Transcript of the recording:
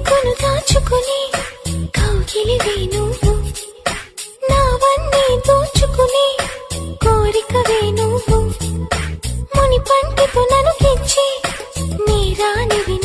ముక్కును దాచుకుని కౌగిలివే నువ్వు, నావన్నీ దోచుకుని కోరికవే నువ్వు, ముని పంటితో నన్ను గిచ్చి నీ రాణివి